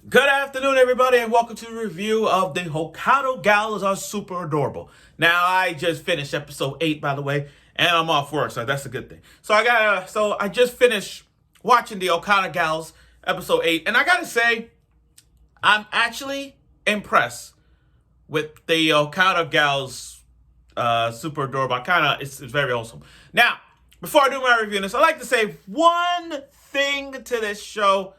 Good afternoon, everybody, and welcome to the review of the Hokkaido Gals Are Super Adorable. Now, I just finished episode 8, by the way, and I'm off work, so that's a good thing. So I just finished watching the Hokkaido Gals episode 8, and I gotta say, I'm actually impressed with the Hokkaido Gals Super Adorable. It's very wholesome. Now, before I do my review of this, I'd like to say one thing to this show.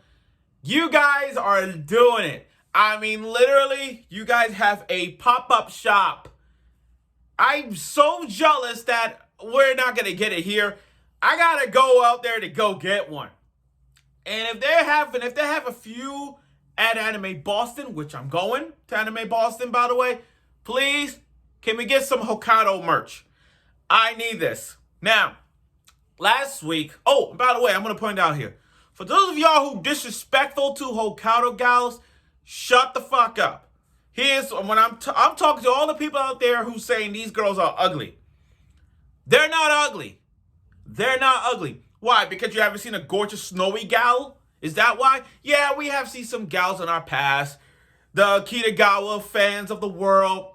You guys are doing it. I mean, literally, you guys have a pop-up shop. I'm so jealous that we're not going to get it here. I got to go out there to go get one. And if they have a few at Anime Boston, which I'm going to Anime Boston, by the way, please, can we get some Hokkaido merch? I need this. Now, last week, by the way, I'm going to point out here. For those of y'all who disrespectful to Hokkaido Gals, shut the fuck up. Here's when I'm talking to all the people out there who saying these girls are ugly. They're not ugly. They're not ugly. Why? Because you haven't seen a gorgeous snowy gal? Is that why? Yeah, we have seen some gals in our past. The Kitagawa fans of the world,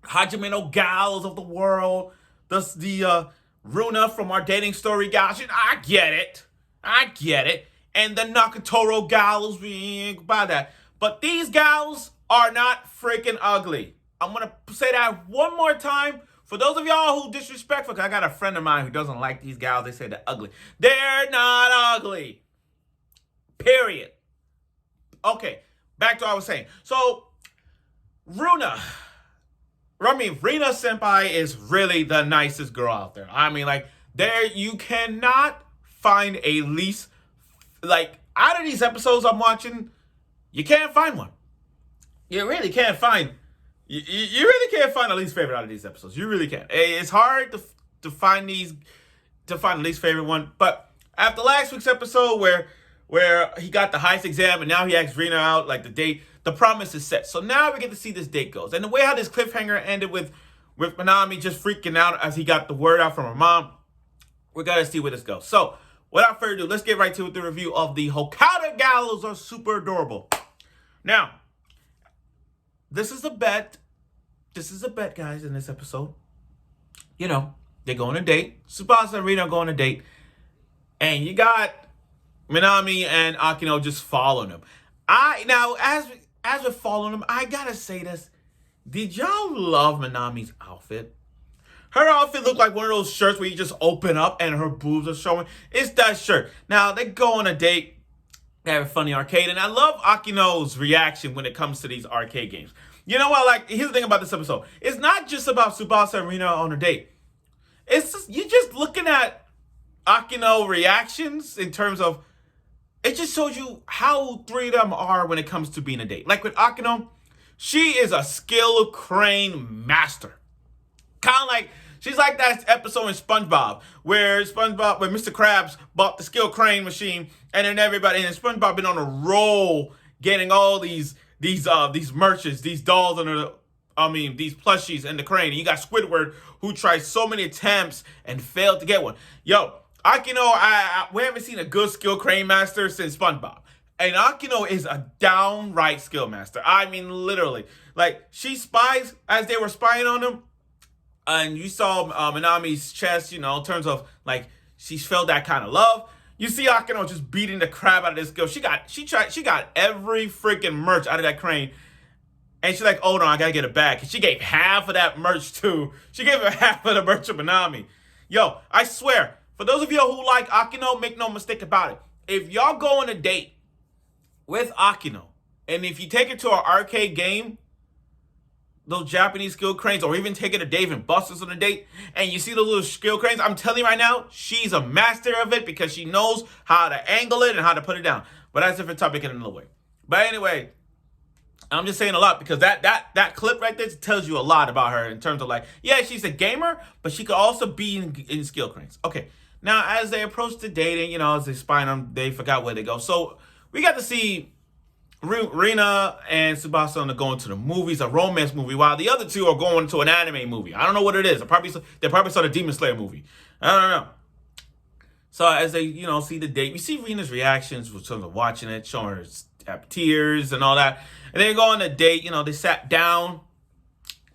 Hajime no gals of the world, the Runa from our dating story gals. I get it. And the Nakatoro gals, we buy that. But these gals are not freaking ugly. I'm going to say that one more time. For those of y'all who disrespectful, because I got a friend of mine who doesn't like these gals. They say they're ugly. They're not ugly. Period. Okay, back to what I was saying. So, Rina Senpai is really the nicest girl out there. I mean, you cannot find a least, out of these episodes I'm watching, you can't find one. You really can't find, you really can't find a least favorite out of these episodes. You really can't. It's hard to find a least favorite one, but after last week's episode where he got the heist exam and now he asked Rina out, the date, the promise is set. So now we get to see this date goes. And the way how this cliffhanger ended with Minami just freaking out as he got the word out from her mom, we're going to see where this goes. So, without further ado, let's get right to the review of the Hokkaido Gals Are Super Adorable. Now, this is a bet. This is a bet, guys, in this episode. You know, they're going on a date. Tsubasa and Rina are going on a date. And you got Minami and Akino just following them. As we're following them, I got to say this. Did y'all love Minami's outfit? Her outfit looked like one of those shirts where you just open up and her boobs are showing. It's that shirt. Now, they go on a date. They have a funny arcade. And I love Akino's reaction when it comes to these arcade games. You know what? Here's the thing about this episode. It's not just about Tsubasa and Rina on a date. You're just looking at Akino reactions in terms of, it just shows you how three of them are when it comes to being a date. Like with Akino, she is a skill crane master. Kind of like, she's like that episode in SpongeBob where Mr. Krabs bought the skill crane machine, and then everybody in SpongeBob been on a roll getting all these merches, these dolls these plushies in the crane. And you got Squidward who tried so many attempts and failed to get one. Yo, Akino, we haven't seen a good skill crane master since SpongeBob. And Akino is a downright skill master. I mean, literally. She spies as they were spying on him. And you saw Minami's chest, in terms of, she felt that kind of love. You see Akino just beating the crap out of this girl. She got every freaking merch out of that crane. And she's like, oh no, I gotta get it back. And she gave half of that merch too. She gave her half of the merch to Minami. Yo, I swear, for those of you who like Akino, make no mistake about it. If y'all go on a date with Akino, and if you take it to an arcade game, those Japanese skill cranes, or even taking a Dave and Buster's on a date, and you see those little skill cranes, I'm telling you right now, she's a master of it because she knows how to angle it and how to put it down. But that's a different topic in another way. But anyway, I'm just saying a lot because that clip right there tells you a lot about her in terms of yeah, she's a gamer, but she could also be in skill cranes. Okay, now as they approach the dating, as they spy on them, they forgot where they go. So we got to see Rina and Tsubasa are going to the movies, a romance movie, while the other two are going to an anime movie. I don't know what it is. They probably saw the Demon Slayer movie. I don't know. So as they, see the date, we see Rina's reactions in terms of watching it, showing her have tears and all that. And they go on a date. They sat down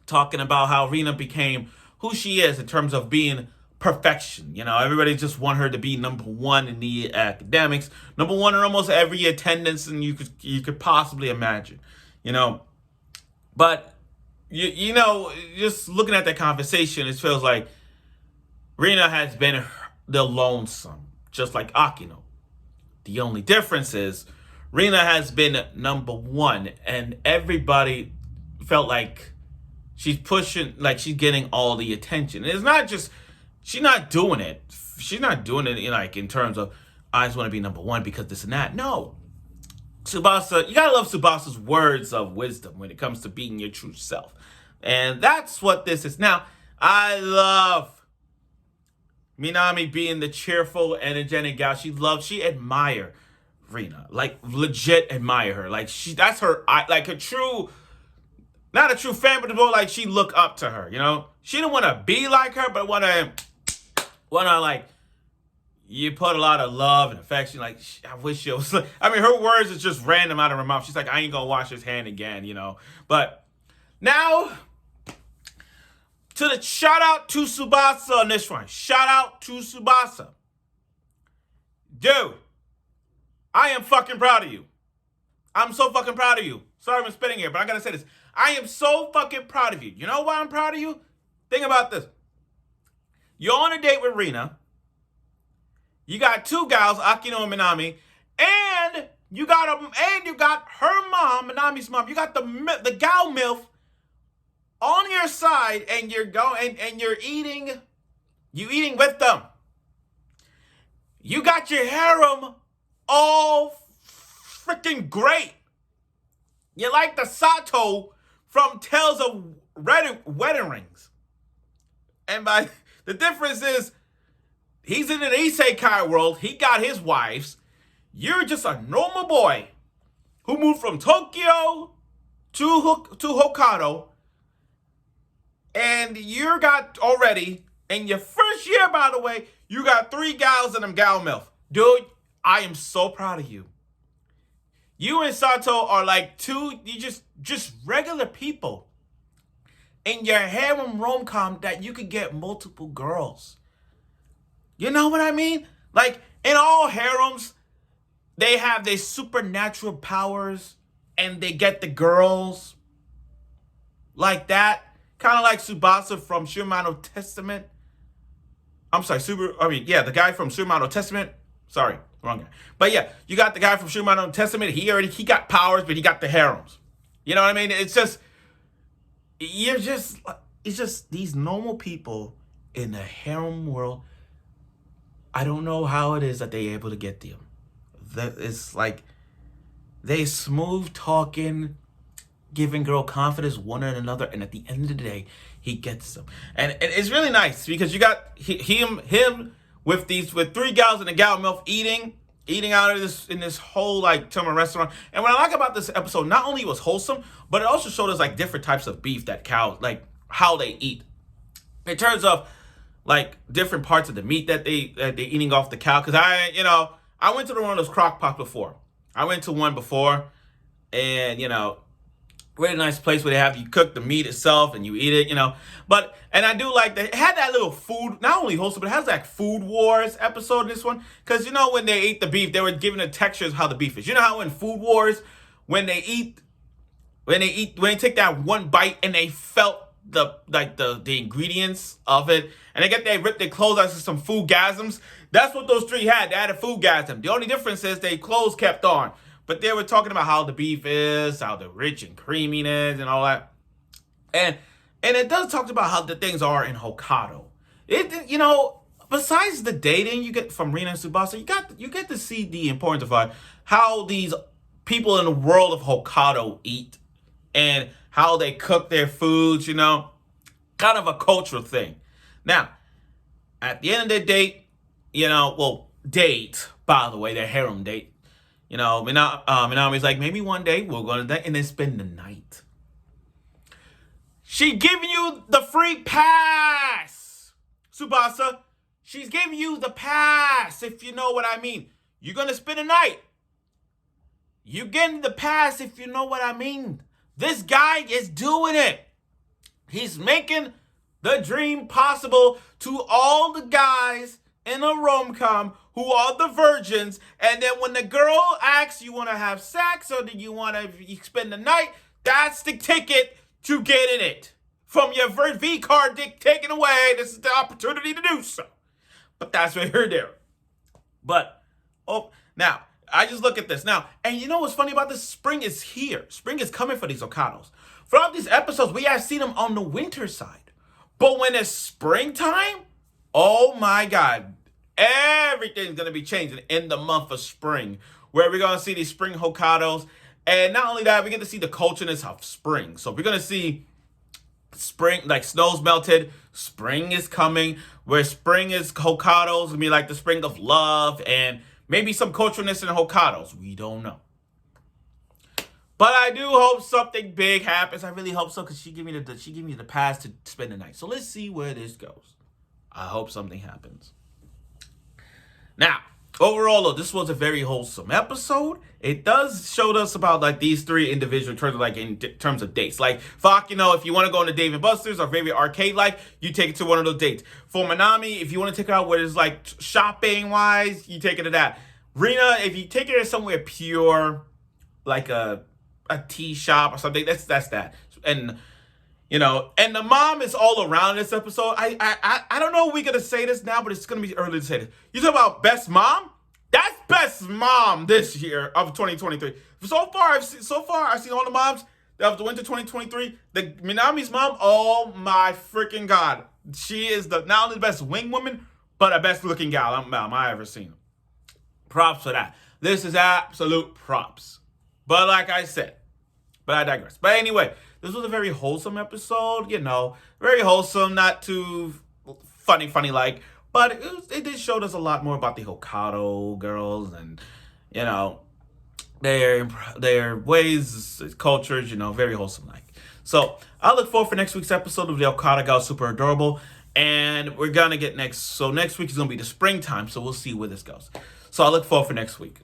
talking about how Rina became who she is in terms of being perfection. Everybody just want her to be number one in the academics, number one in almost every attendance, and you could possibly imagine. But just looking at that conversation, it feels like Rina has been the lonesome, just like Akino. The only difference is Rina has been number one, and everybody felt like she's pushing, like she's getting all the attention. And it's not just, she's not doing it. She's not doing it in terms of, I just want to be number one because this and that. No. Tsubasa, you gotta love Tsubasa's words of wisdom when it comes to being your true self. And that's what this is. Now, I love Minami being the cheerful, energetic gal. She admire Rina. Like, legit admire her. Like, that's her, like a true, not a true fan, but like she look up to her, She didn't want to be like her, but want to like, you put a lot of love and affection. Like, I wish it was like, her words is just random out of her mouth. She's like, I ain't gonna wash his hand again, But now, shout out to Tsubasa on this one. Shout out to Tsubasa. Dude, I am fucking proud of you. I'm so fucking proud of you. Sorry I'm spitting here, but I gotta say this. I am so fucking proud of you. You know why I'm proud of you? Think about this. You're on a date with Rina. You got two gals, Akino and Minami, and you got her mom, Minami's mom. You got the gal MILF on your side, and you're going and you're eating with them. You got your harem all freaking great. You're like the Sato from Tales of Wedding Rings. And the difference is, he's in an isekai world. He got his wives. You're just a normal boy who moved from Tokyo to Hokkaido. And you got already, in your first year, by the way, you got 3 gals in them gal MILF. Dude, I am so proud of you. You and Sato are like you just regular people in your harem rom-com that you could get multiple girls. You know what I mean? Like, in all harems, they have their supernatural powers and they get the girls like that. Kind of like Tsubasa from Shimano Testament. I'm sorry, the guy from Shimano Testament. Sorry, wrong guy. But yeah, you got the guy from Shimano Testament. He got powers, but he got the harems. You know what I mean? It's just these normal people in the harem world. I don't know how it is that they're able to get them. It's like they smooth talking, giving girl confidence one and another, and at the end of the day, he gets them. And it's really nice because you got him with 3 gals and a gal MILF eating out of this whole like summer restaurant. And what I like about this episode, not only was wholesome, but it also showed us like different types of beef that cows, like how they eat. In terms of like different parts of the meat that they're eating off the cow. Cause I went to one of those crock pots before. I went to one before, and really nice place where you cook the meat itself and you eat it, But, and I do like that it had that little food, not only wholesome, but it has that Food Wars episode in this one. Because, when they ate the beef, they were giving the textures of how the beef is. You know how in Food Wars, when they take that one bite and they felt the ingredients of it, and they rip their clothes out to some foodgasms. That's what those 3 had. They had a foodgasm. The only difference is their clothes kept on. But they were talking about how the beef is, how the rich and creamy it is, and all that. And it does talk about how the things are in Hokkaido. Besides the dating you get from Rina and Tsubasa, you get to see the importance of how these people in the world of Hokkaido eat and how they cook their foods, kind of a cultural thing. Now, at the end of the date, date, by the way, their harem date, Minami's like, maybe one day we'll go to that and then spend the night. She giving you the free pass, Tsubasa. She's giving you the pass, if you know what I mean. You're going to spend a night. You get in the past if you know what I mean. This guy is doing it. He's making the dream possible to all the guys in a rom-com who are the virgins. And then when the girl asks, you want to have sex or do you want to spend the night? That's the ticket to getting it. From your V card taken away, this is the opportunity to do so. But that's what you're doing. But, now, I just look at this. Now, and you know what's funny about this? Spring is here. Spring is coming for these Hokkados. Throughout these episodes, we have seen them on the winter side. But when it's springtime, oh my God, everything's going to be changing in the month of spring, where we're going to see these spring Hokkados. And not only that, we get to see the cultureness of spring. So we're going to see spring, like snow's melted, spring is coming, where spring is Hokkados, gonna be like the spring of love, and maybe some culturalness in Hokkados. We don't know. But I do hope something big happens. I really hope so, because she gave me the pass to spend the night. So let's see where this goes. I hope something happens. Now, overall, though, this was a very wholesome episode. It does show us about like these three individuals in terms of dates. Like, fuck, if you want to go on a Dave and Buster's or favorite arcade life, you take it to one of those dates. For Minami, if you want to take her out where it's like shopping wise, you take it to that. Rina, if you take her to somewhere pure, like a tea shop or something, that's that. And and the mom is all around this episode. I don't know if we're gonna say this now, but it's gonna be early to say this. You talk about best mom? That's best mom this year of 2023. So far, I've seen all the moms of the winter 2023. The Minami's mom, oh my freaking God, she is not only the best wing woman, but the best looking gal I ever seen. Props for that. This is absolute props. But like I said, but I digress. But anyway, this was a very wholesome episode, very wholesome, not too funny like, but it did show us a lot more about the Hokkaido girls and, their ways, cultures, very wholesome like. So I look forward for next week's episode of the Hokkaido Girl Super Adorable, and we're gonna get next week is gonna be the springtime, so we'll see where this goes. So I look forward for next week.